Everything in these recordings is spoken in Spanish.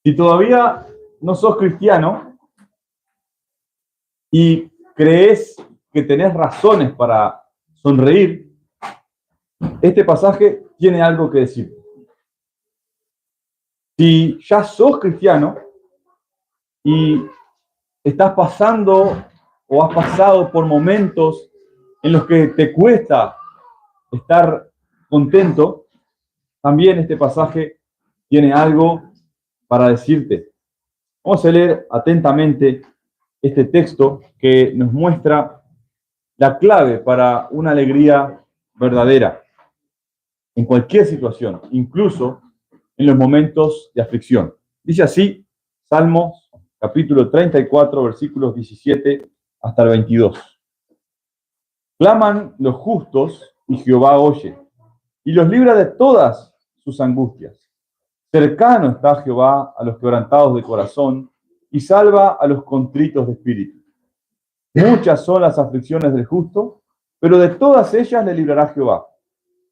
Si todavía no sos cristiano y crees que tenés razones para sonreír, este pasaje tiene algo que decir. Si ya sos cristiano y estás pasando o has pasado por momentos en los que te cuesta estar contento, también este pasaje tiene algo para decirte. Vamos a leer atentamente este texto que nos muestra la clave para una alegría verdadera en cualquier situación, incluso en los momentos de aflicción. Dice así, Salmos capítulo 34, versículos 17 hasta el 22. Claman los justos y Jehová oye, y los libra de todas sus angustias. Cercano está Jehová a los quebrantados de corazón y salva a los contritos de espíritu. Muchas son las aflicciones del justo, pero de todas ellas le librará Jehová.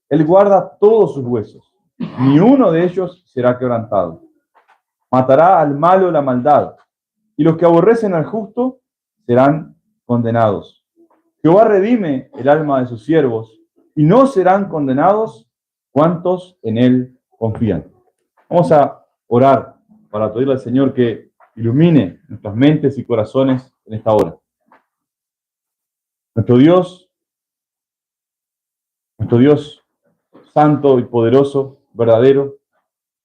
Él guarda todos sus huesos, ni uno de ellos será quebrantado. Matará al malo la maldad, y los que aborrecen al justo serán condenados. Jehová redime el alma de sus siervos, y no serán condenados cuantos en él confían. Vamos a orar para pedirle al Señor que ilumine nuestras mentes y corazones en esta hora. Nuestro Dios santo y poderoso, verdadero,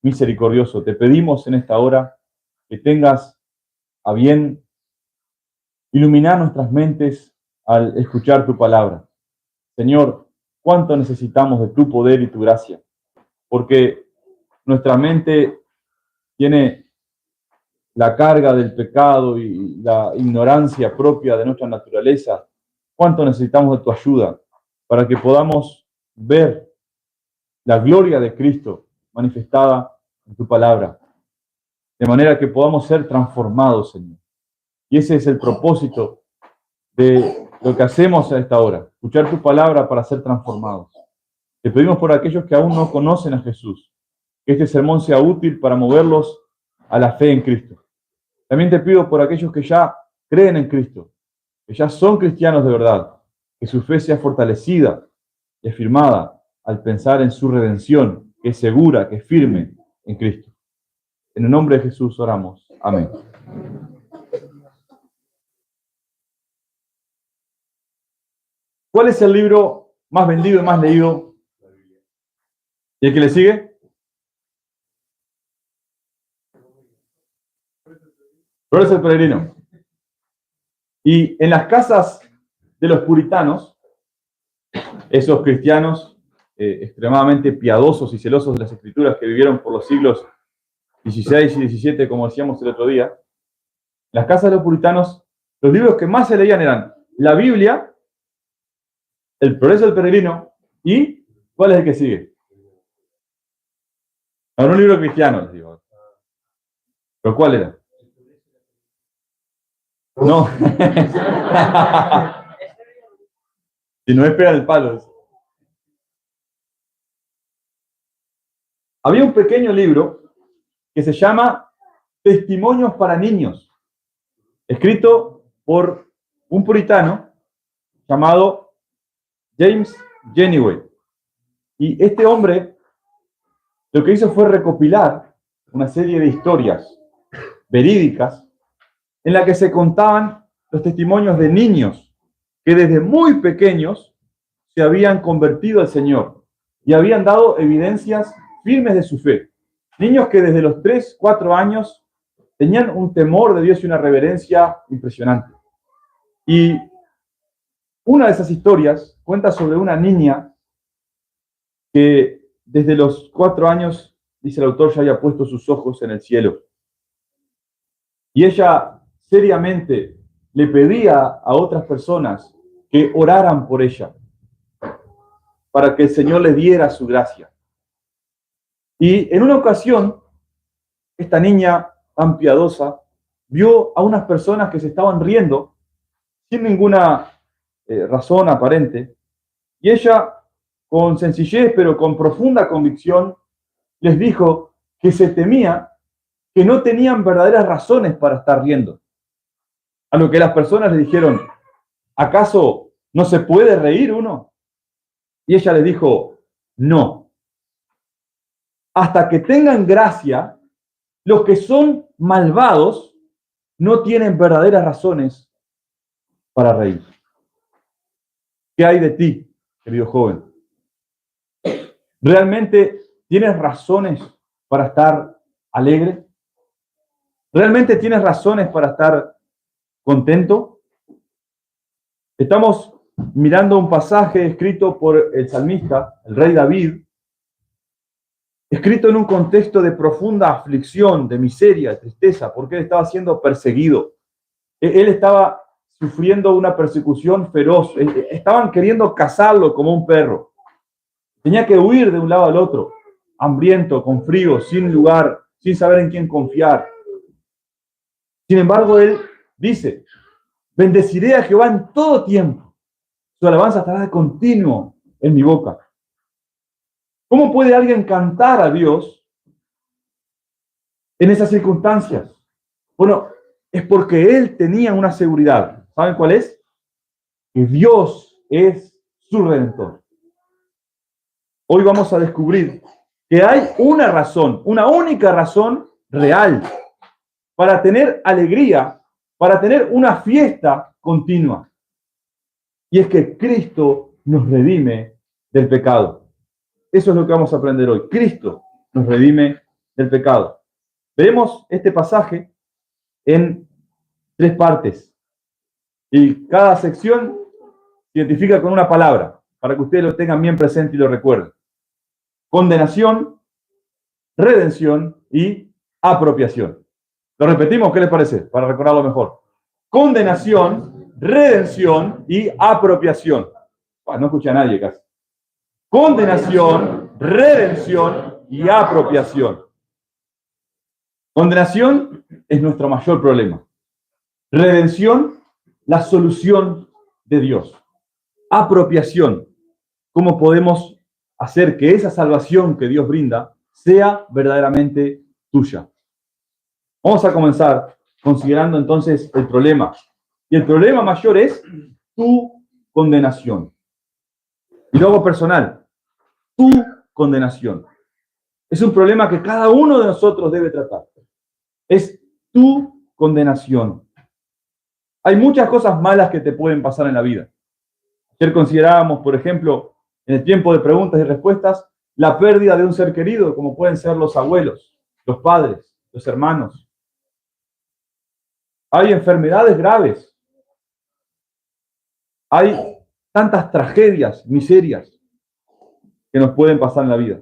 misericordioso, te pedimos en esta hora que tengas a bien iluminar nuestras mentes al escuchar tu palabra. Señor, cuánto necesitamos de tu poder y tu gracia, porque nuestra mente tiene la carga del pecado y la ignorancia propia de nuestra naturaleza. Cuánto necesitamos de tu ayuda para que podamos ver la gloria de Cristo manifestada en tu palabra, de manera que podamos ser transformados, Señor. Y ese es el propósito de lo que hacemos a esta hora, escuchar tu palabra para ser transformados. Te pedimos por aquellos que aún no conocen a Jesús, que este sermón sea útil para moverlos a la fe en Cristo. También te pido por aquellos que ya creen en Cristo, que ya son cristianos de verdad, que su fe sea fortalecida y afirmada al pensar en su redención, que es segura, que es firme en Cristo. En el nombre de Jesús oramos. Amén. ¿Cuál es el libro más vendido y más leído? ¿Y el que le sigue? Flores el Peregrino. Y en las casas de los puritanos, esos cristianos extremadamente piadosos y celosos de las escrituras que vivieron por los siglos XVI y XVII, como decíamos el otro día, en las casas de los puritanos, los libros que más se leían eran la Biblia, el Progreso del Peregrino y ¿cuál es el que sigue? Ahora un libro cristiano, les digo. ¿Pero cuál era? No. Si no es pega el palo. Había un pequeño libro que se llama Testimonios para Niños, escrito por un puritano llamado James Jennyway. Y este hombre lo que hizo fue recopilar una serie de historias verídicas en la que se contaban los testimonios de niños que desde muy pequeños se habían convertido al Señor y habían dado evidencias firmes de su fe. Niños que desde los 3, 4 años tenían un temor de Dios y una reverencia impresionante. Y una de esas historias cuenta sobre una niña que desde los 4 años, dice el autor, ya había puesto sus ojos en el cielo. Y ella seriamente le pedía a otras personas que oraran por ella, para que el Señor le diera su gracia. Y en una ocasión, esta niña tan piadosa vio a unas personas que se estaban riendo sin ninguna razón aparente, y ella, con sencillez pero con profunda convicción, les dijo que se temía que no tenían verdaderas razones para estar riendo. A lo que las personas le dijeron, ¿acaso no se puede reír uno? Y ella le dijo, no. Hasta que tengan gracia, los que son malvados no tienen verdaderas razones para reír. ¿Qué hay de ti, querido joven? ¿Realmente tienes razones para estar alegre? ¿Realmente tienes razones para estar contento? Estamos mirando un pasaje escrito por el salmista, el rey David, escrito en un contexto de profunda aflicción, de miseria, de tristeza, porque él estaba siendo perseguido. Él estaba sufriendo una persecución feroz. Estaban queriendo cazarlo como un perro. Tenía que huir de un lado al otro, hambriento, con frío, sin lugar, sin saber en quién confiar. Sin embargo, él dice, bendeciré a Jehová en todo tiempo. Su alabanza estará de continuo en mi boca. ¿Cómo puede alguien cantar a Dios en esas circunstancias? Bueno, es porque él tenía una seguridad. ¿Saben cuál es? Que Dios es su redentor. Hoy vamos a descubrir que hay una razón, una única razón real para tener alegría, para tener una fiesta continua. Y es que Cristo nos redime del pecado. Eso es lo que vamos a aprender hoy. Cristo nos redime del pecado. Veremos este pasaje en 3 partes. Y cada sección se identifica con una palabra, para que ustedes lo tengan bien presente y lo recuerden. Condenación, redención y apropiación. Lo repetimos, ¿qué les parece? Para recordarlo mejor. Condenación, redención y apropiación. No escuché a nadie casi. Condenación, redención y apropiación. Condenación es nuestro mayor problema. Redención, la solución de Dios. Apropiación, cómo podemos hacer que esa salvación que Dios brinda sea verdaderamente tuya. Vamos a comenzar considerando entonces el problema. Y el problema mayor es tu condenación. Y luego personal, tu condenación. Es un problema que cada uno de nosotros debe tratar. Es tu condenación. Hay muchas cosas malas que te pueden pasar en la vida. Ayer considerábamos, por ejemplo, en el tiempo de preguntas y respuestas, la pérdida de un ser querido, como pueden ser los abuelos, los padres, los hermanos. Hay enfermedades graves. Hay tantas tragedias, miserias que nos pueden pasar en la vida.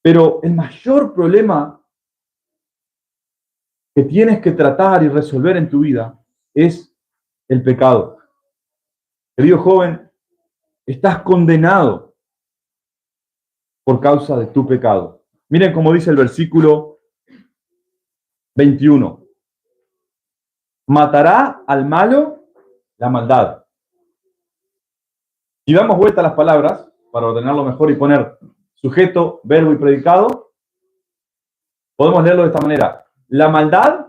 Pero el mayor problema que tienes que tratar y resolver en tu vida es el pecado. Querido joven, estás condenado por causa de tu pecado. Miren cómo dice el versículo 21. Matará al malo la maldad. Si damos vuelta a las palabras, para ordenarlo mejor y poner sujeto, verbo y predicado, podemos leerlo de esta manera. La maldad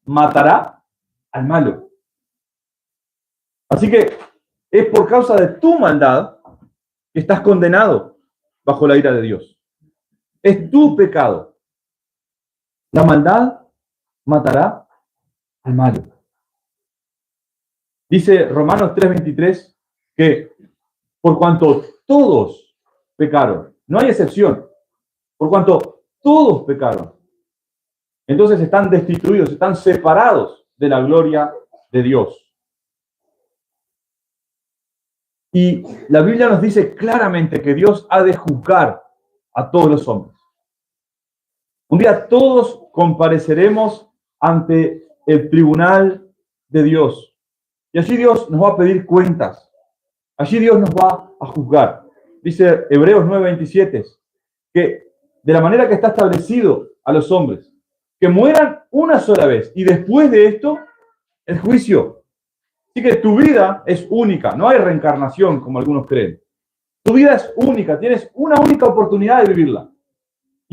matará al malo. Así que es por causa de tu maldad que estás condenado bajo la ira de Dios. Es tu pecado. La maldad matará al malo. Dice Romanos 3:23 que por cuanto todos pecaron, no hay excepción, por cuanto todos pecaron, entonces están destituidos, están separados de la gloria de Dios. Y la Biblia nos dice claramente que Dios ha de juzgar a todos los hombres. Un día todos compareceremos ante el tribunal de Dios. Y allí Dios nos va a pedir cuentas. Allí Dios nos va a juzgar. Dice Hebreos 9:27, que de la manera que está establecido a los hombres, que mueran una sola vez y después de esto, el juicio. Así que tu vida es única, no hay reencarnación como algunos creen. Tu vida es única, tienes una única oportunidad de vivirla.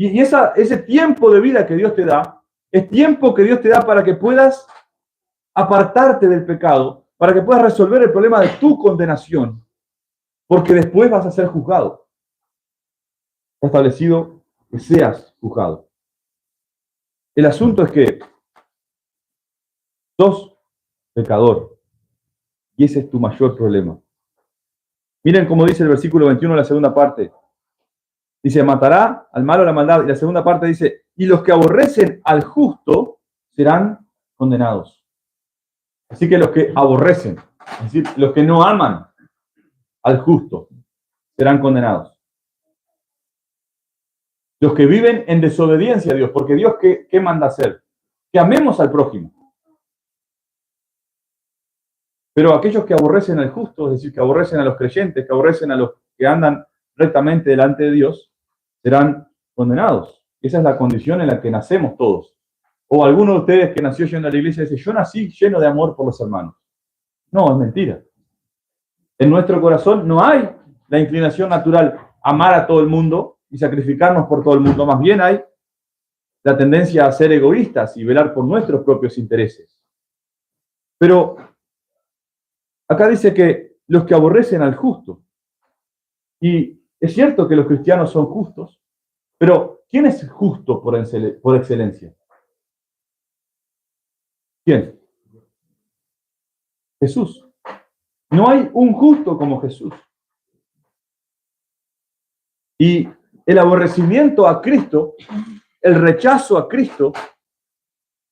Y ese tiempo de vida que Dios te da, es tiempo que Dios te da para que puedas apartarte del pecado, para que puedas resolver el problema de tu condenación, porque después vas a ser juzgado. Está establecido que seas juzgado. El asunto es que sos pecador, y ese es tu mayor problema. Miren cómo dice el versículo 21, la segunda parte. Dice, matará al malo la maldad. Y la segunda parte dice, y los que aborrecen al justo serán condenados. Así que los que aborrecen, es decir, los que no aman al justo, serán condenados. Los que viven en desobediencia a Dios, porque Dios, ¿qué manda hacer? Que amemos al prójimo. Pero aquellos que aborrecen al justo, es decir, que aborrecen a los creyentes, que aborrecen a los que andan rectamente delante de Dios, serán condenados. Esa es la condición en la que nacemos todos. O alguno de ustedes que nació yendo a la iglesia dice, yo nací lleno de amor por los hermanos. No, es mentira. En nuestro corazón no hay la inclinación natural a amar a todo el mundo y sacrificarnos por todo el mundo. Más bien hay la tendencia a ser egoístas y velar por nuestros propios intereses. Pero acá dice que los que aborrecen al justo. Y es cierto que los cristianos son justos, pero ¿quién es justo por excelencia? ¿Quién? Jesús. No hay un justo como Jesús. Y el aborrecimiento a Cristo, el rechazo a Cristo,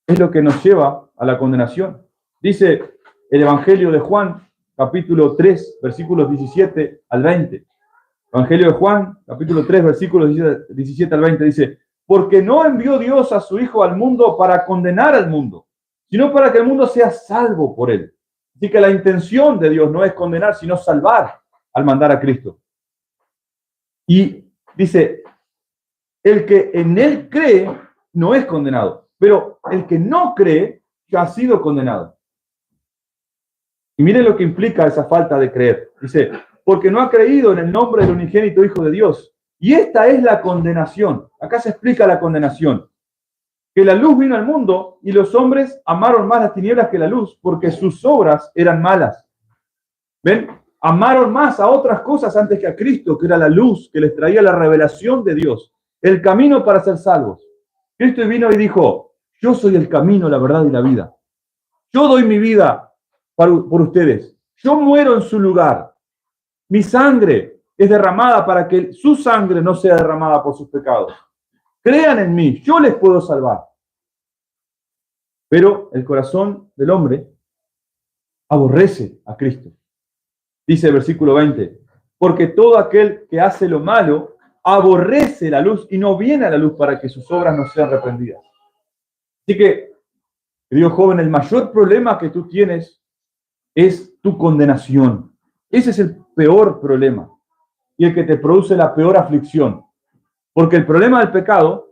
es lo que nos lleva a la condenación. Dice el Evangelio de Juan, capítulo 3, versículos 17 al 20. Evangelio de Juan, capítulo 3, versículos 17 al 20, dice, porque no envió Dios a su Hijo al mundo para condenar al mundo, sino para que el mundo sea salvo por él. Así que la intención de Dios no es condenar, sino salvar al mandar a Cristo. Y dice, el que en él cree no es condenado, pero el que no cree ya ha sido condenado. Y miren lo que implica esa falta de creer. Dice, porque no ha creído en el nombre del unigénito Hijo de Dios. Y esta es la condenación. Acá se explica la condenación. Que la luz vino al mundo y los hombres amaron más las tinieblas que la luz porque sus obras eran malas. ¿Ven? Amaron más a otras cosas antes que a Cristo, que era la luz que les traía la revelación de Dios, el camino para ser salvos. Cristo vino y dijo, yo soy el camino, la verdad y la vida. Yo doy mi vida por ustedes. Yo muero en su lugar. Mi sangre es derramada para que su sangre no sea derramada por sus pecados. Crean en mí, yo les puedo salvar. Pero el corazón del hombre aborrece a Cristo. Dice el versículo 20, porque todo aquel que hace lo malo aborrece la luz y no viene a la luz para que sus obras no sean reprendidas. Así que, querido joven, el mayor problema que tú tienes es tu condenación. Ese es el peor problema y el que te produce la peor aflicción. Porque el problema del pecado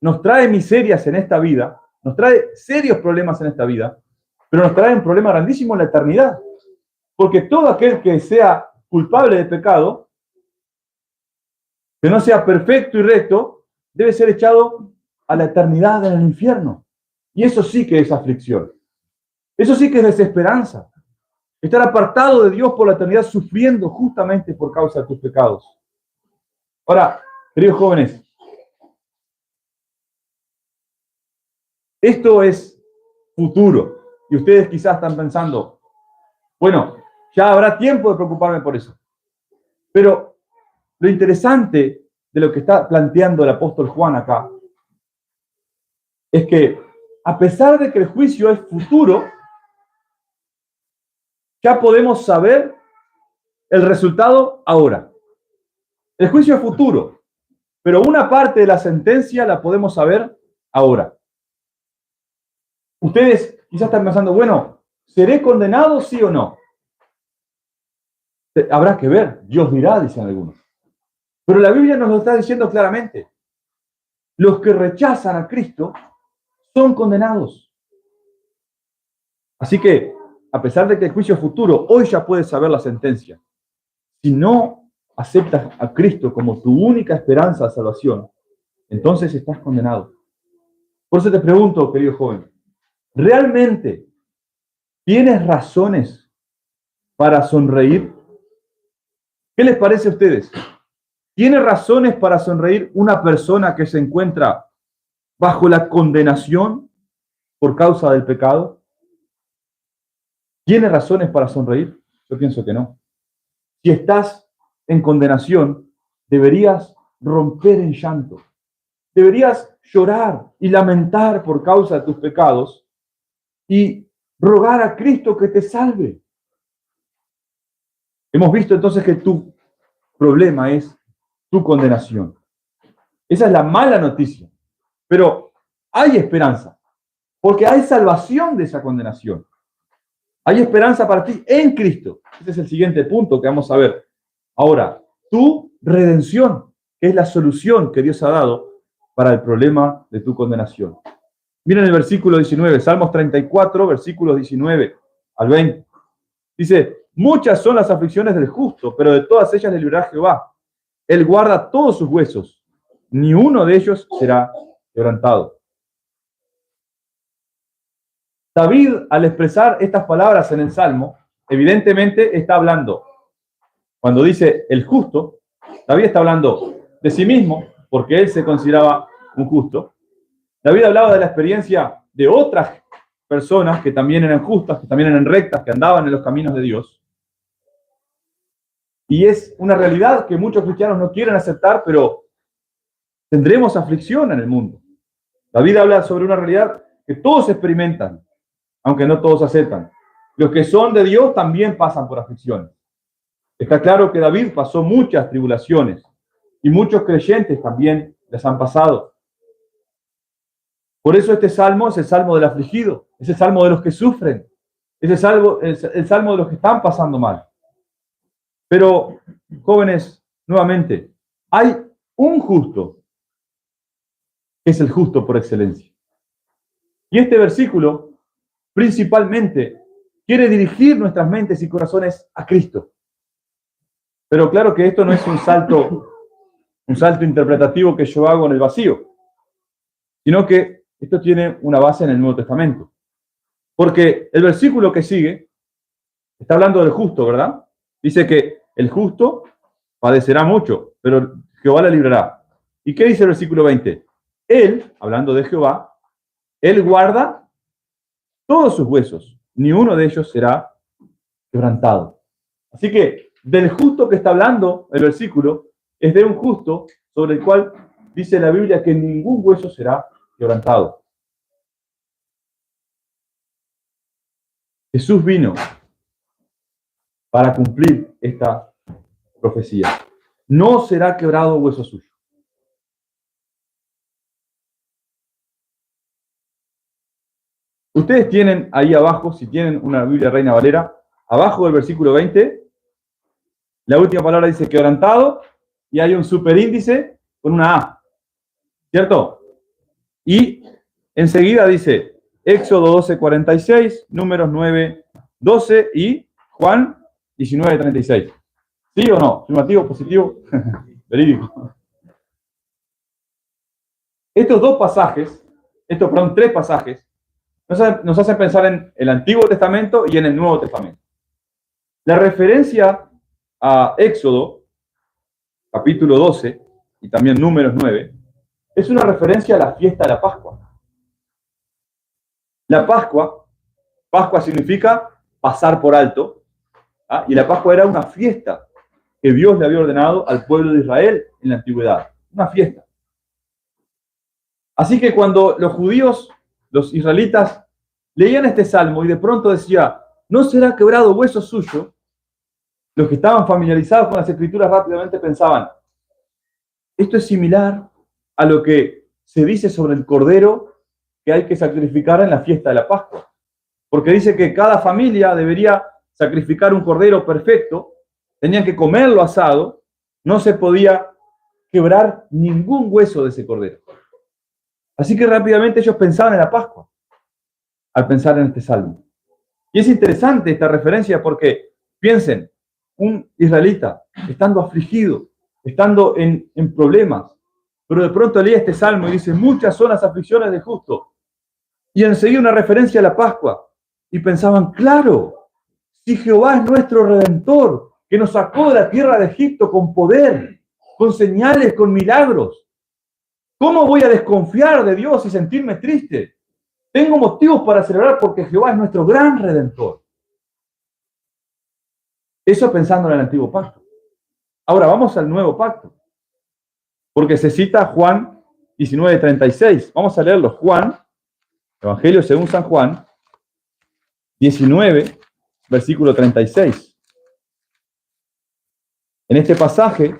nos trae miserias en esta vida, nos trae serios problemas en esta vida, pero nos trae un problema grandísimo en la eternidad. Porque todo aquel que sea culpable de pecado, que no sea perfecto y recto, debe ser echado a la eternidad en el infierno. Y eso sí que es aflicción. Eso sí que es desesperanza. Estar apartado de Dios por la eternidad sufriendo justamente por causa de tus pecados. Ahora, queridos jóvenes, esto es futuro. Y ustedes quizás están pensando, bueno, ya habrá tiempo de preocuparme por eso. Pero lo interesante de lo que está planteando el apóstol Juan acá es que a pesar de que el juicio es futuro, ya podemos saber el resultado ahora. El juicio es futuro, pero una parte de la sentencia la podemos saber ahora. Ustedes quizás están pensando, bueno, ¿seré condenado sí o no? Habrá que ver, Dios dirá, dicen algunos. Pero la Biblia nos lo está diciendo claramente. Los que rechazan a Cristo son condenados. Así que, a pesar de que el juicio es futuro, hoy ya puedes saber la sentencia. Si no aceptas a Cristo como tu única esperanza de salvación, entonces estás condenado. Por eso te pregunto, querido joven, ¿realmente tienes razones para sonreír? ¿Qué les parece a ustedes? ¿Tiene razones para sonreír una persona que se encuentra bajo la condenación por causa del pecado? ¿Tiene razones para sonreír? Yo pienso que no. Si estás en condenación, deberías romper en llanto. Deberías llorar y lamentar por causa de tus pecados y rogar a Cristo que te salve. Hemos visto entonces que tu problema es tu condenación. Esa es la mala noticia. Pero hay esperanza, porque hay salvación de esa condenación. Hay esperanza para ti en Cristo. Este es el siguiente punto que vamos a ver. Ahora, tu redención, que es la solución que Dios ha dado para el problema de tu condenación. Miren el versículo 19, Salmos 34, versículos 19 al 20. Dice, muchas son las aflicciones del justo, pero de todas ellas le librará Jehová. Él guarda todos sus huesos, ni uno de ellos será quebrantado. David, al expresar estas palabras en el Salmo, evidentemente está hablando, cuando dice el justo, David está hablando de sí mismo, porque él se consideraba un justo. David hablaba de la experiencia de otras personas que también eran justas, que también eran rectas, que andaban en los caminos de Dios. Y es una realidad que muchos cristianos no quieren aceptar, pero tendremos aflicción en el mundo. David habla sobre una realidad que todos experimentan, aunque no todos aceptan. Los que son de Dios también pasan por aflicciones. Está claro que David pasó muchas tribulaciones y muchos creyentes también les han pasado. Por eso este salmo es el salmo del afligido, es el salmo de los que sufren, es el salmo de los que están pasando mal. Pero, jóvenes, nuevamente, hay un justo, que es el justo por excelencia. Y este versículo, principalmente, quiere dirigir nuestras mentes y corazones a Cristo. Pero claro que esto no es un salto interpretativo que yo hago en el vacío, sino que esto tiene una base en el Nuevo Testamento. Porque el versículo que sigue está hablando del justo, ¿verdad? Dice que el justo padecerá mucho, pero Jehová le librará. ¿Y qué dice el versículo 20? Él, hablando de Jehová, él guarda todos sus huesos, ni uno de ellos será quebrantado. Así que del justo que está hablando el versículo es de un justo sobre el cual dice la Biblia que ningún hueso será quebrantado. Jesús vino para cumplir esta profecía. No será quebrado hueso suyo. Ustedes tienen ahí abajo, si tienen una Biblia Reina Valera, abajo del versículo 20, la última palabra dice quebrantado y hay un superíndice con una A, ¿cierto? Y enseguida dice Éxodo 12:46, Números 9:12 y Juan 19:36. ¿Sí o no? ¿Afirmativo, positivo? Verídico. Estos tres pasajes, nos hacen pensar en el Antiguo Testamento y en el Nuevo Testamento. La referencia a Éxodo, capítulo 12, y también Números 9, es una referencia a la fiesta de la Pascua. La Pascua significa pasar por alto, ¿ah? Y la Pascua era una fiesta que Dios le había ordenado al pueblo de Israel en la antigüedad. Una fiesta. Así que cuando los judíos, los israelitas, leían este salmo y de pronto decía, ¿no será quebrado hueso suyo? Los que estaban familiarizados con las escrituras rápidamente pensaban, esto es similar a lo que se dice sobre el cordero que hay que sacrificar en la fiesta de la Pascua. Porque dice que cada familia debería sacrificar un cordero perfecto, tenían que comerlo asado, no se podía quebrar ningún hueso de ese cordero. Así que rápidamente ellos pensaban en la Pascua, al pensar en este salmo. Y es interesante esta referencia porque, piensen, un israelita estando afligido, estando en problemas, Pero de pronto leía este salmo y dice, muchas son las aflicciones del justo. Y enseguida una referencia a la Pascua. Y pensaban, claro, si Jehová es nuestro Redentor, que nos sacó de la tierra de Egipto con poder, con señales, con milagros, ¿cómo voy a desconfiar de Dios y sentirme triste? Tengo motivos para celebrar porque Jehová es nuestro gran Redentor. Eso pensando en el antiguo pacto. Ahora vamos al nuevo pacto. Porque se cita Juan 19:36. Vamos a leerlo. Juan, Evangelio según San Juan, 19, versículo 36. En este pasaje,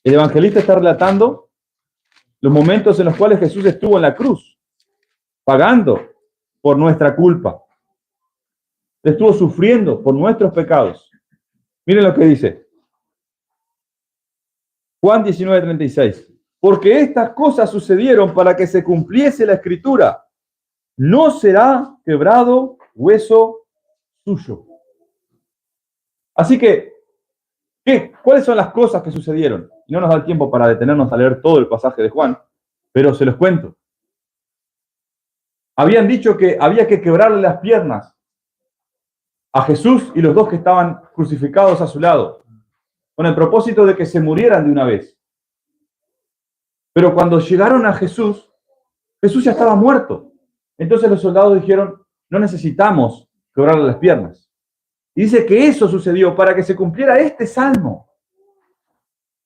el evangelista está relatando los momentos en los cuales Jesús estuvo en la cruz, pagando por nuestra culpa. Estuvo sufriendo por nuestros pecados. Miren lo que dice. Juan 19:36. Porque estas cosas sucedieron para que se cumpliese la escritura. No será quebrado hueso suyo. Así que, ¿cuáles son las cosas que sucedieron? No nos da el tiempo para detenernos a leer todo el pasaje de Juan, pero se los cuento. Habían dicho que había que quebrarle las piernas a Jesús y los dos que estaban crucificados a su lado, con el propósito de que se murieran de una vez. Pero cuando llegaron a Jesús, Jesús ya estaba muerto. Entonces los soldados dijeron, no necesitamos quebrarle las piernas. Y dice que eso sucedió para que se cumpliera este salmo,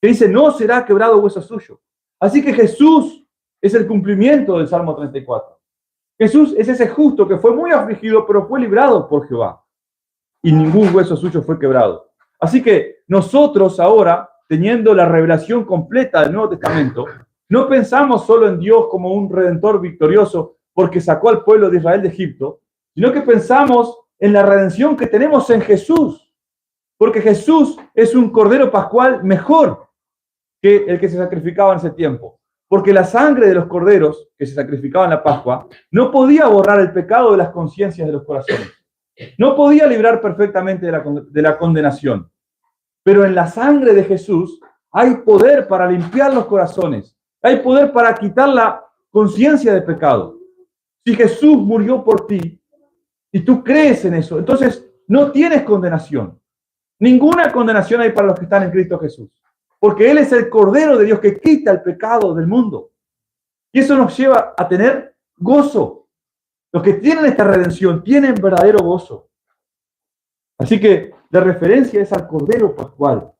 que dice, no será quebrado hueso suyo. Así que Jesús es el cumplimiento del Salmo 34. Jesús es ese justo que fue muy afligido, pero fue librado por Jehová. Y ningún hueso suyo fue quebrado. Así que nosotros ahora, teniendo la revelación completa del Nuevo Testamento, no pensamos solo en Dios como un redentor victorioso porque sacó al pueblo de Israel de Egipto, sino que pensamos en la redención que tenemos en Jesús. Porque Jesús es un cordero pascual mejor que el que se sacrificaba en ese tiempo. Porque la sangre de los corderos que se sacrificaban en la Pascua no podía borrar el pecado de las conciencias de los corazones. No podía librar perfectamente de la condenación. Pero en la sangre de Jesús hay poder para limpiar los corazones. Hay poder para quitar la conciencia de pecado. Si Jesús murió por ti y tú crees en eso, entonces no tienes condenación. Ninguna condenación hay para los que están en Cristo Jesús. Porque Él es el Cordero de Dios que quita el pecado del mundo. Y eso nos lleva a tener gozo. Los que tienen esta redención tienen verdadero gozo. Así que la referencia es al Cordero Pascual.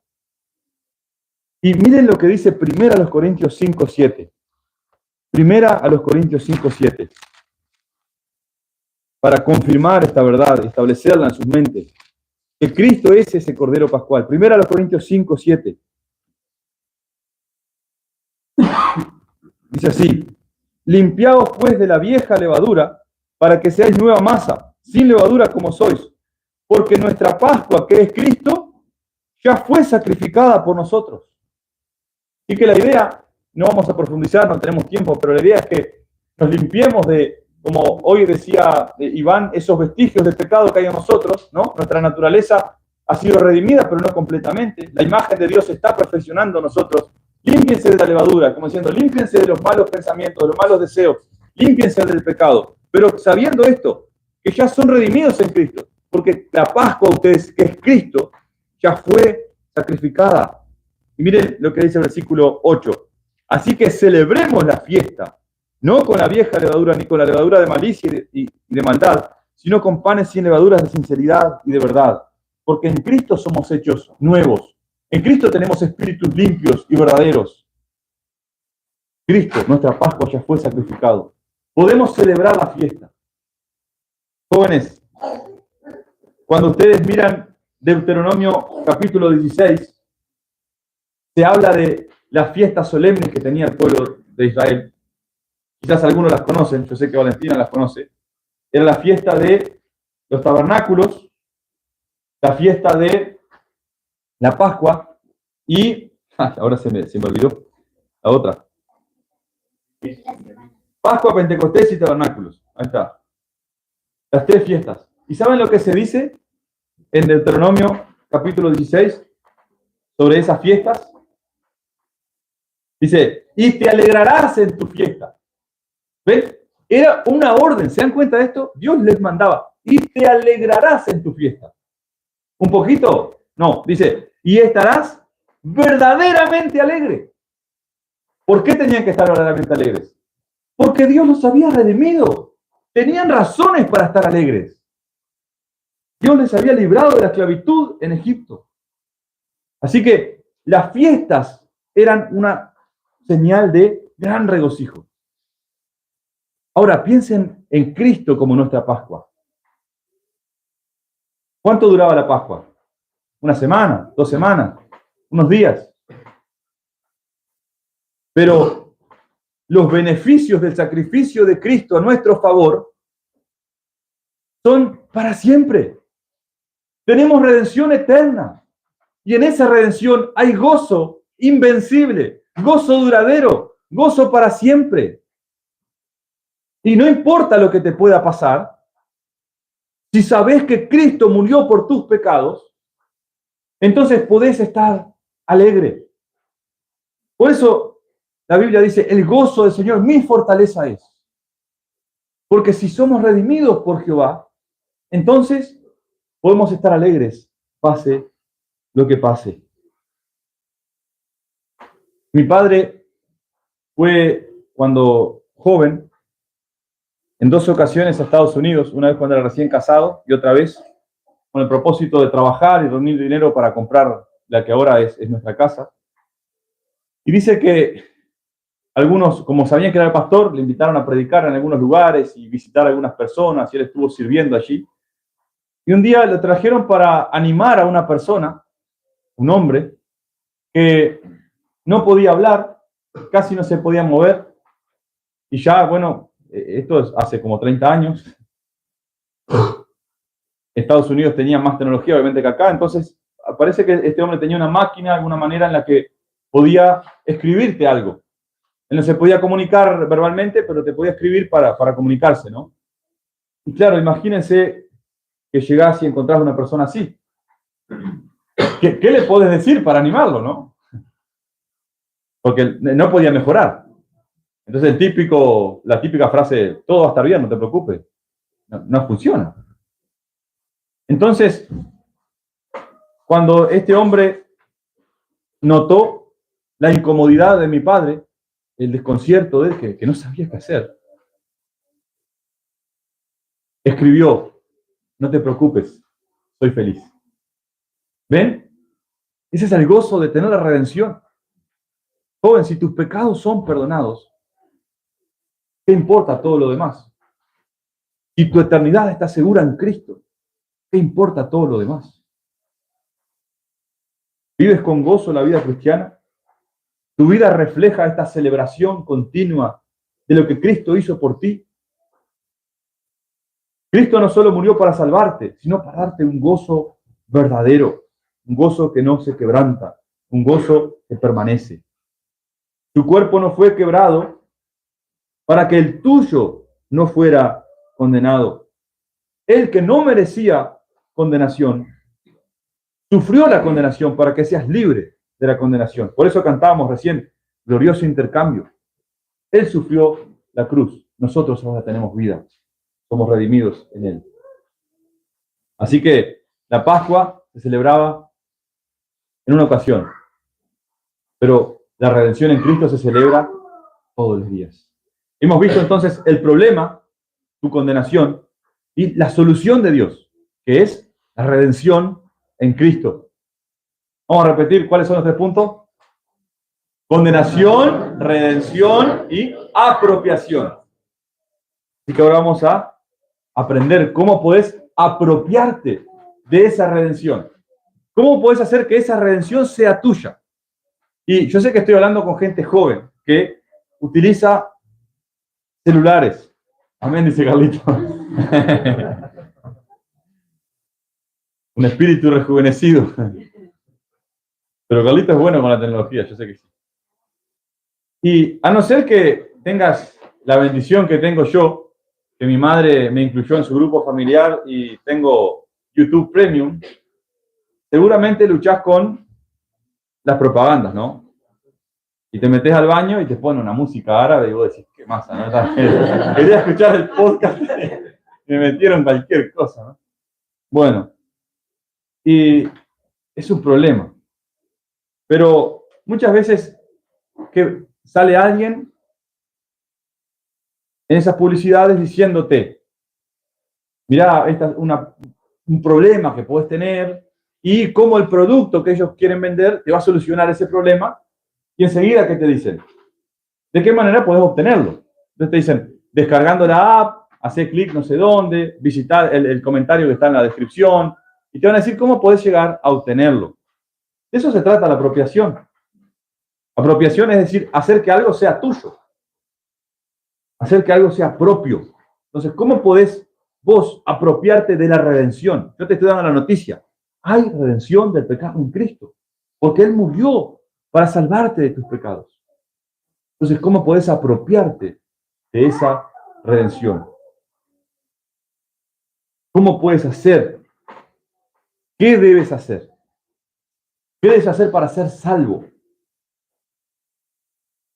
Y miren lo que dice 1 Corintios 5:7. 1 Corintios 5:7. Para confirmar esta verdad, establecerla en sus mentes. Que Cristo es ese Cordero Pascual. 1 Corintios 5:7. Dice así: limpiaos pues de la vieja levadura, para que seáis nueva masa, sin levadura como sois, porque nuestra Pascua, que es Cristo, ya fue sacrificada por nosotros. Y que la idea, no vamos a profundizar, no tenemos tiempo, pero la idea es que nos limpiemos de, como hoy decía Iván, esos vestigios del pecado que hay en nosotros, ¿no? Nuestra naturaleza ha sido redimida, pero no completamente. La imagen de Dios se está perfeccionando en nosotros. Límpiense de la levadura, como diciendo, límpiense de los malos pensamientos, de los malos deseos, límpiense del pecado. Pero sabiendo esto, que ya son redimidos en Cristo, porque la Pascua, ustedes, que es Cristo, ya fue sacrificada. Y miren lo que dice el versículo 8. Así que celebremos la fiesta, no con la vieja levadura, ni con la levadura de malicia y de maldad, sino con panes sin levaduras de sinceridad y de verdad. Porque en Cristo somos hechos nuevos. En Cristo tenemos espíritus limpios y verdaderos. Cristo, nuestra Pascua, ya fue sacrificado. Podemos celebrar la fiesta. Jóvenes, cuando ustedes miran Deuteronomio capítulo 16, se habla de las fiestas solemnes que tenía el pueblo de Israel. Quizás algunos las conocen, yo sé que Valentina las conoce. Era la fiesta de los tabernáculos, la fiesta de la Pascua y... ahora se me olvidó la otra. Pascua, Pentecostés y tabernáculos. Ahí está. Las tres fiestas. ¿Y saben lo que se dice en Deuteronomio capítulo 16 sobre esas fiestas? Dice, y te alegrarás en tu fiesta. ¿Ven? Era una orden, ¿se dan cuenta de esto? Dios les mandaba, y te alegrarás en tu fiesta. ¿Un poquito? No, dice, y estarás verdaderamente alegre. ¿Por qué tenían que estar verdaderamente alegres? Porque Dios los había redimido. Tenían razones para estar alegres. Dios les había librado de la esclavitud en Egipto. Así que las fiestas eran una señal de gran regocijo. Ahora piensen en Cristo como nuestra Pascua. ¿Cuánto duraba la Pascua? ¿Una semana? ¿2 semanas? ¿Unos días? Pero los beneficios del sacrificio de Cristo a nuestro favor son para siempre. Tenemos redención eterna. Y en esa redención hay gozo invencible, gozo duradero, gozo para siempre. Y no importa lo que te pueda pasar, si sabes que Cristo murió por tus pecados, entonces podés estar alegre. Por eso la Biblia dice, el gozo del Señor mi fortaleza es. Porque si somos redimidos por Jehová, entonces podemos estar alegres, pase lo que pase. Mi padre fue, cuando joven, en 2 ocasiones a Estados Unidos, una vez cuando era recién casado y otra vez con el propósito de trabajar y reunir dinero para comprar la que ahora es nuestra casa. Y dice que algunos, como sabían que era el pastor, le invitaron a predicar en algunos lugares y visitar a algunas personas, y él estuvo sirviendo allí. Y un día le trajeron para animar a una persona, un hombre, que no podía hablar, casi no se podía mover, y ya, bueno, esto es hace como 30 años. Estados Unidos tenía más tecnología, obviamente, que acá, entonces parece que este hombre tenía una máquina, alguna manera en la que podía escribirte algo. Él no se podía comunicar verbalmente, pero te podía escribir para comunicarse, ¿no? Y claro, imagínense que llegás y encontrás a una persona así. ¿Qué le podés decir para animarlo, no? Porque no podía mejorar. Entonces la típica frase, todo va a estar bien, no te preocupes, no funciona. Entonces, cuando este hombre notó la incomodidad de mi padre, el desconcierto de él, que no sabía qué hacer, escribió, no te preocupes, soy feliz. ¿Ven? Ese es el gozo de tener la redención. Joven, si tus pecados son perdonados, ¿qué importa todo lo demás? Si tu eternidad está segura en Cristo, ¿qué importa todo lo demás? ¿Vives con gozo la vida cristiana? ¿Tu vida refleja esta celebración continua de lo que Cristo hizo por ti? Cristo no solo murió para salvarte, sino para darte un gozo verdadero, un gozo que no se quebranta, un gozo que permanece. Tu cuerpo no fue quebrado para que el tuyo no fuera condenado. El que no merecía condenación, sufrió la condenación para que seas libre de la condenación. Por eso cantábamos recién, glorioso intercambio. Él sufrió la cruz, nosotros ahora tenemos vida, somos redimidos en Él. Así que la Pascua se celebraba en una ocasión, pero la redención en Cristo se celebra todos los días. Hemos visto entonces el problema, tu condenación, y la solución de Dios, que es la redención en Cristo. Vamos a repetir cuáles son los 3 puntos. Condenación, redención y apropiación. Así que ahora vamos a aprender cómo puedes apropiarte de esa redención. ¿Cómo puedes hacer que esa redención sea tuya? Y yo sé que estoy hablando con gente joven que utiliza celulares. Amén, dice Carlito. Un espíritu rejuvenecido. Pero Carlito es bueno con la tecnología, yo sé que sí. Y a no ser que tengas la bendición que tengo yo, que mi madre me incluyó en su grupo familiar y tengo YouTube Premium, seguramente luchás con las propagandas, ¿no? Y te metes al baño y te ponen una música árabe y vos decís, qué masa, ¿no? Quería escuchar el podcast y me metieron cualquier cosa, ¿no? Bueno, y es un problema. Pero muchas veces que sale alguien en esas publicidades diciéndote, mirá, esta es un problema que puedes tener y cómo el producto que ellos quieren vender te va a solucionar ese problema. Y enseguida, ¿qué te dicen? ¿De qué manera puedes obtenerlo? Entonces te dicen, descargando la app, hacer clic no sé dónde, visitar el comentario que está en la descripción, y te van a decir cómo puedes llegar a obtenerlo. De eso se trata la apropiación. Apropiación es decir, hacer que algo sea tuyo, hacer que algo sea propio. Entonces, ¿cómo podés vos apropiarte de la redención? Yo te estoy dando la noticia. Hay redención del pecado en Cristo, porque Él murió para salvarte de tus pecados. Entonces, ¿cómo podés apropiarte de esa redención? ¿Cómo puedes hacer? ¿Qué debes hacer? ¿Qué debes hacer para ser salvo?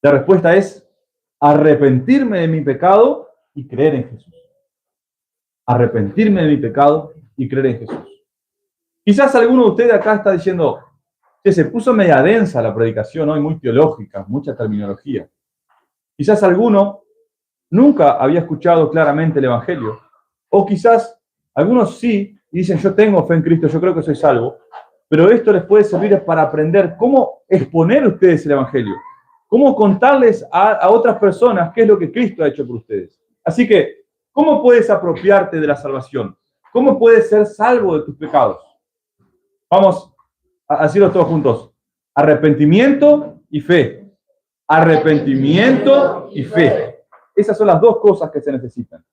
La respuesta es arrepentirme de mi pecado y creer en Jesús. Arrepentirme de mi pecado y creer en Jesús. Quizás alguno de ustedes acá está diciendo, que se puso media densa la predicación hoy, muy teológica, mucha terminología. Quizás alguno nunca había escuchado claramente el Evangelio, o quizás algunos sí, y dicen, yo tengo fe en Cristo, yo creo que soy salvo, pero esto les puede servir para aprender cómo exponer ustedes el Evangelio, cómo contarles a otras personas qué es lo que Cristo ha hecho por ustedes. Así que, ¿cómo puedes apropiarte de la salvación? ¿Cómo puedes ser salvo de tus pecados? Vamos a decirlo todos juntos. Arrepentimiento y fe. Arrepentimiento y fe. Esas son las dos cosas que se necesitan.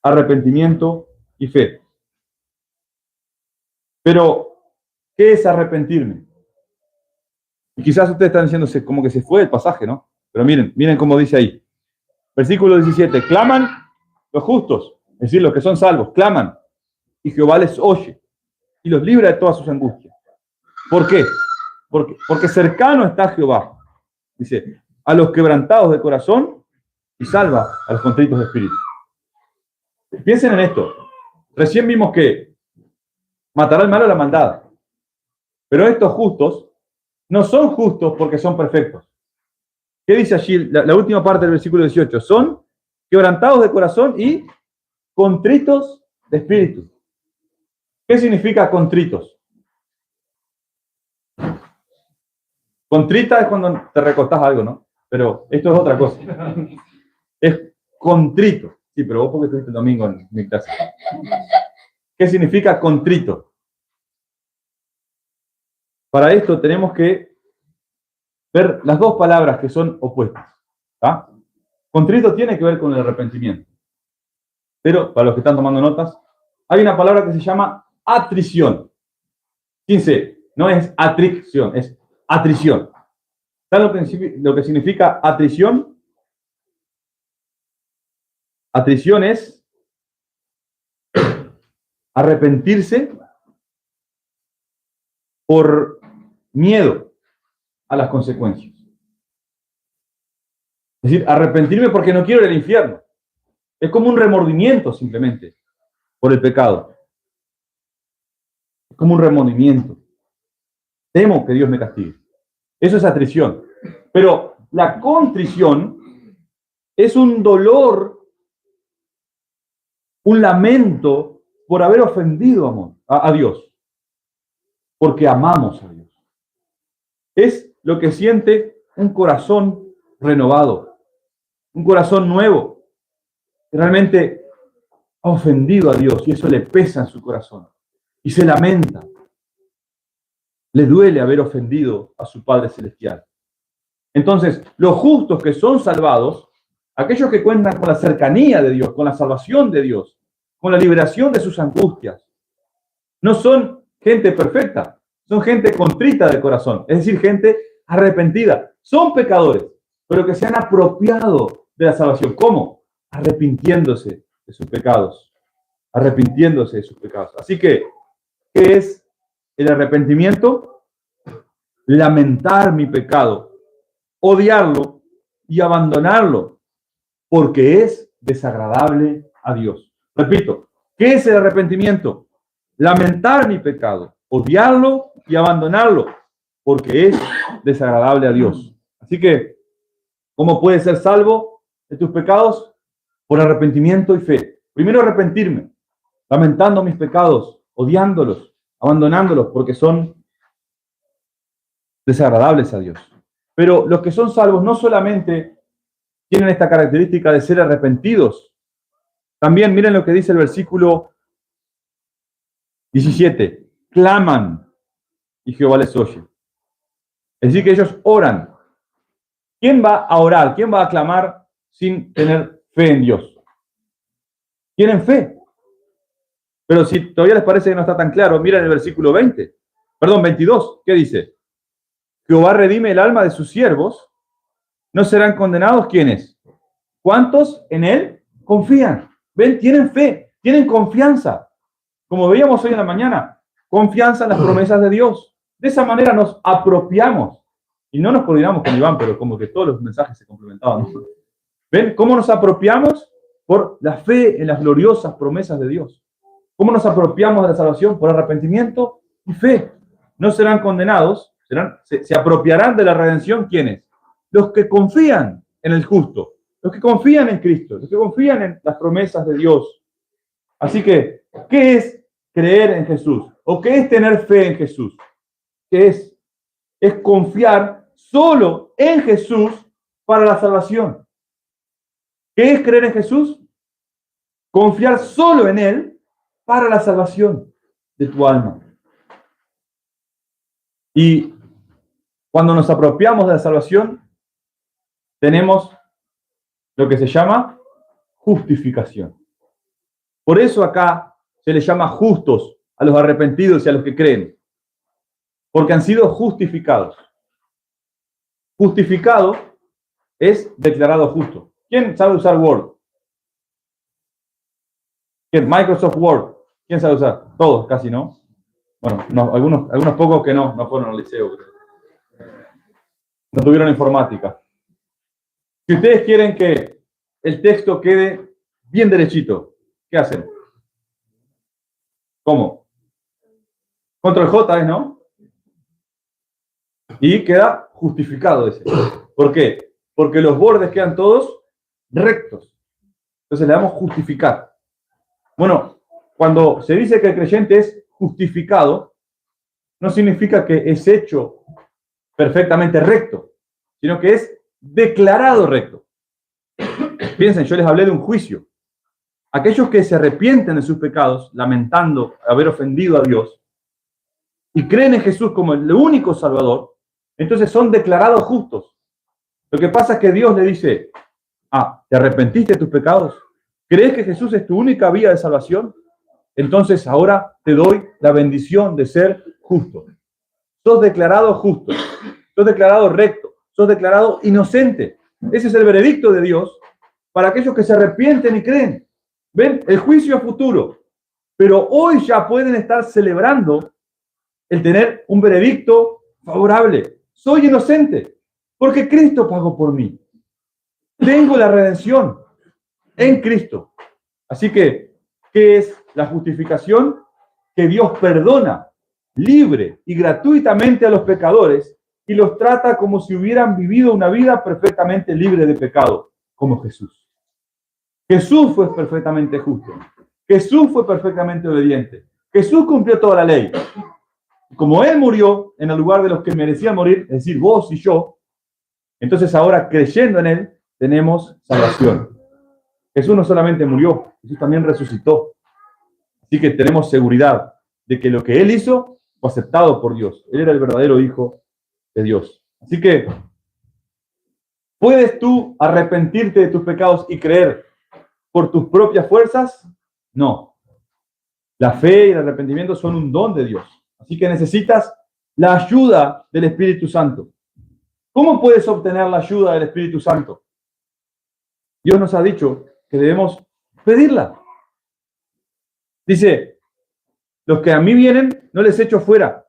Arrepentimiento y fe. Pero, ¿qué es arrepentirme? Y quizás ustedes están diciéndose como que se fue el pasaje, ¿no? Pero miren cómo dice ahí. Versículo 17. Claman los justos, es decir, los que son salvos, claman, y Jehová les oye y los libra de todas sus angustias. ¿Por qué? Porque cercano está Jehová, dice, a los quebrantados de corazón y salva a los contritos de espíritu. Piensen en esto. Recién vimos que matará al malo a la maldad. Pero estos justos no son justos porque son perfectos. ¿Qué dice allí la última parte del versículo 18? Son quebrantados de corazón y contritos de espíritu. ¿Qué significa contritos? Contrita es cuando te recostás algo, ¿no? Pero esto es otra cosa. Es contrito. Sí, pero vos porque estuviste el domingo en mi clase. ¿Qué significa contrito? Para esto tenemos que ver las dos palabras que son opuestas. ¿Tá? Contrito tiene que ver con el arrepentimiento. Pero, para los que están tomando notas, hay una palabra que se llama atrición. Fíjense, no es atricción, es atrición. ¿Saben lo que significa atrición? Atrición es arrepentirse por miedo a las consecuencias. Es decir, arrepentirme porque no quiero ir al infierno. Es como un remordimiento simplemente por el pecado. Es como un remordimiento. Temo que Dios me castigue. Eso es atrición. Pero la contrición es un dolor, un lamento por haber ofendido a Dios. Porque amamos a Dios. Es lo que siente un corazón renovado, un corazón nuevo, que realmente ha ofendido a Dios y eso le pesa en su corazón y se lamenta. Le duele haber ofendido a su Padre Celestial. Entonces, los justos que son salvados, aquellos que cuentan con la cercanía de Dios, con la salvación de Dios, con la liberación de sus angustias, no son gente perfecta, son gente contrita de corazón, es decir, gente arrepentida. Son pecadores, pero que se han apropiado de la salvación. ¿Cómo? Arrepintiéndose de sus pecados. Arrepintiéndose de sus pecados. Así que, ¿qué es el arrepentimiento? Lamentar mi pecado odiarlo y abandonarlo, porque es desagradable a Dios. Repito, ¿qué es el arrepentimiento? Lamentar mi pecado, odiarlo y abandonarlo, porque es desagradable a Dios. Así que, ¿cómo puedes ser salvo de tus pecados? Por arrepentimiento y fe. Primero arrepentirme, lamentando mis pecados, odiándolos, abandonándolos, porque son desagradables a Dios. Pero los que son salvos no solamente tienen esta característica de ser arrepentidos, también miren lo que dice el versículo 17, claman y Jehová les oye. Es decir, que ellos oran. ¿Quién va a orar? ¿Quién va a clamar sin tener fe en Dios? Tienen fe. Pero si todavía les parece que no está tan claro, miren el versículo 22, ¿qué dice? Jehová redime el alma de sus siervos, ¿no serán condenados quiénes? ¿Cuántos en él confían? ¿Ven? Tienen fe, tienen confianza. Como veíamos hoy en la mañana, confianza en las promesas de Dios. De esa manera nos apropiamos. Y no nos coordinamos con Iván, pero como que todos los mensajes se complementaban. ¿Ven? ¿Cómo nos apropiamos? Por la fe en las gloriosas promesas de Dios. ¿Cómo nos apropiamos de la salvación? Por arrepentimiento y fe. No serán condenados, se apropiarán de la redención, ¿quiénes? Los que confían en el justo, los que confían en Cristo, los que confían en las promesas de Dios. Así que, ¿qué es creer en Jesús? ¿O qué es tener fe en Jesús? ¿Qué es? Es confiar solo en Jesús para la salvación. ¿Qué es creer en Jesús? Confiar solo en Él para la salvación de tu alma. Y cuando nos apropiamos de la salvación, tenemos lo que se llama justificación. Por eso acá se les llama justos a los arrepentidos y a los que creen, porque han sido justificados. Justificado es declarado justo. ¿Quién sabe usar Word? ¿Quién? Microsoft Word. ¿Quién sabe usar? Todos, casi, ¿no? Bueno, no, algunos pocos que no fueron al liceo. No tuvieron informática. Si ustedes quieren que el texto quede bien derechito, ¿qué hacen? ¿Cómo? Control J, ¿no? Y queda justificado ese. ¿Por qué? Porque los bordes quedan todos rectos. Entonces le damos justificar. Bueno, cuando se dice que el creyente es justificado, no significa que es hecho perfectamente recto, sino que es declarado recto. Piensen, yo les hablé de un juicio. Aquellos que se arrepienten de sus pecados, lamentando haber ofendido a Dios, y creen en Jesús como el único Salvador, entonces son declarados justos. Lo que pasa es que Dios le dice, ¿te arrepentiste de tus pecados? ¿Crees que Jesús es tu única vía de salvación? Entonces ahora te doy la bendición de ser justo. Sos declarado justo, sos declarado recto, sos declarado inocente. Ese es el veredicto de Dios para aquellos que se arrepienten y creen. ¿Ven? El juicio es futuro. Pero hoy ya pueden estar celebrando el tener un veredicto favorable. Soy inocente porque Cristo pagó por mí. Tengo la redención en Cristo. Así que, ¿qué es la justificación? Que Dios perdona libre y gratuitamente a los pecadores y los trata como si hubieran vivido una vida perfectamente libre de pecado, como Jesús. Jesús fue perfectamente justo. Jesús fue perfectamente obediente. Jesús cumplió toda la ley. Como Él murió en el lugar de los que merecían morir, es decir, vos y yo, entonces ahora creyendo en Él tenemos salvación. Jesús no solamente murió, Jesús también resucitó. Así que tenemos seguridad de que lo que Él hizo fue aceptado por Dios. Él era el verdadero Hijo de Dios. Así que, ¿puedes tú arrepentirte de tus pecados y creer por tus propias fuerzas? No. La fe y el arrepentimiento son un don de Dios. Así que necesitas la ayuda del Espíritu Santo. ¿Cómo puedes obtener la ayuda del Espíritu Santo? Dios nos ha dicho que debemos pedirla. Dice, los que a mí vienen, no les echo fuera.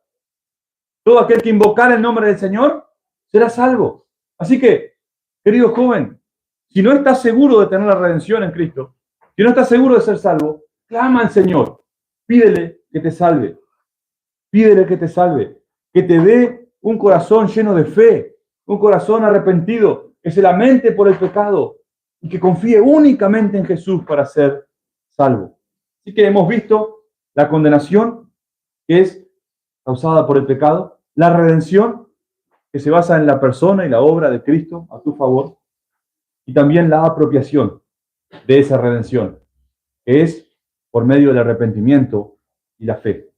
Todo aquel que invocar el nombre del Señor será salvo. Así que, querido joven, si no estás seguro de tener la redención en Cristo, si no estás seguro de ser salvo, clama al Señor. Pídele que te salve. Pídele que te salve. Que te dé un corazón lleno de fe, un corazón arrepentido, que se lamente por el pecado y que confíe únicamente en Jesús para ser salvo. Así que hemos visto la condenación que es causada por el pecado, la redención que se basa en la persona y la obra de Cristo a tu favor, y también la apropiación de esa redención, que es por medio del arrepentimiento y la fe.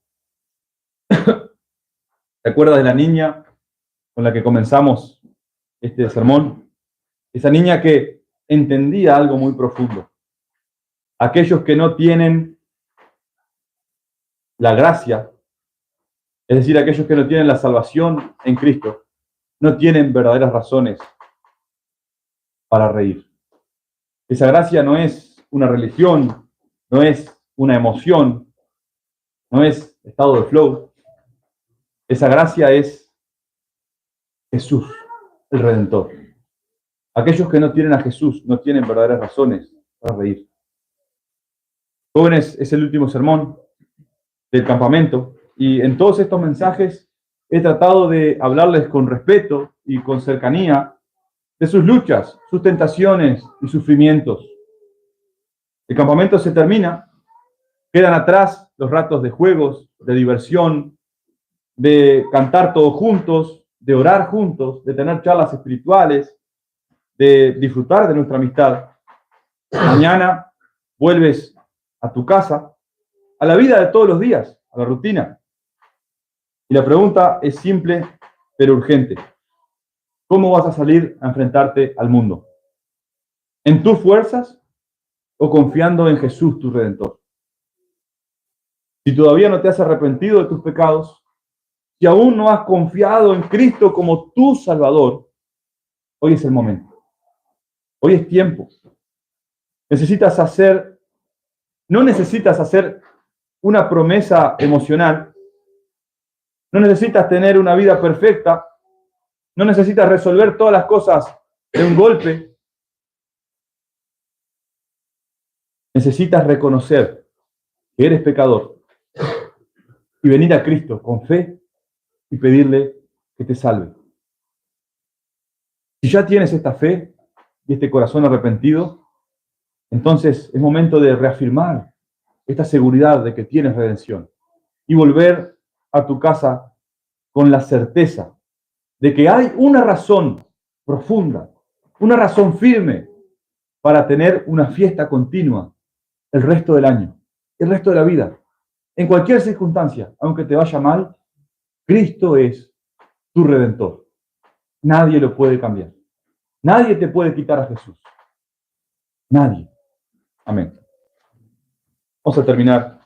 ¿Te acuerdas de la niña con la que comenzamos este sermón? Esa niña que entendía algo muy profundo. Aquellos que no tienen la gracia, es decir, aquellos que no tienen la salvación en Cristo, no tienen verdaderas razones para reír. Esa gracia no es una religión, no es una emoción, no es estado de flow. Esa gracia es Jesús, el Redentor. Aquellos que no tienen a Jesús no tienen verdaderas razones para reír. Jóvenes, es el último sermón del campamento y en todos estos mensajes he tratado de hablarles con respeto y con cercanía de sus luchas, sus tentaciones y sufrimientos. El campamento se termina, quedan atrás los ratos de juegos, de diversión, de cantar todos juntos, de orar juntos, de tener charlas espirituales, de disfrutar de nuestra amistad. Mañana vuelves a tu casa, a la vida de todos los días, a la rutina. Y la pregunta es simple, pero urgente. ¿Cómo vas a salir a enfrentarte al mundo? ¿En tus fuerzas o confiando en Jesús, tu Redentor? Si todavía no te has arrepentido de tus pecados, si aún no has confiado en Cristo como tu Salvador, hoy es el momento. Hoy es tiempo. No necesitas hacer una promesa emocional, no necesitas tener una vida perfecta, no necesitas resolver todas las cosas de un golpe. Necesitas reconocer que eres pecador y venir a Cristo con fe y pedirle que te salve. Si ya tienes esta fe y este corazón arrepentido, entonces es momento de reafirmar esta seguridad de que tienes redención y volver a tu casa con la certeza de que hay una razón profunda, una razón firme para tener una fiesta continua el resto del año, el resto de la vida. En cualquier circunstancia, aunque te vaya mal, Cristo es tu Redentor. Nadie lo puede cambiar. Nadie te puede quitar a Jesús. Nadie. Amén. Vamos a terminar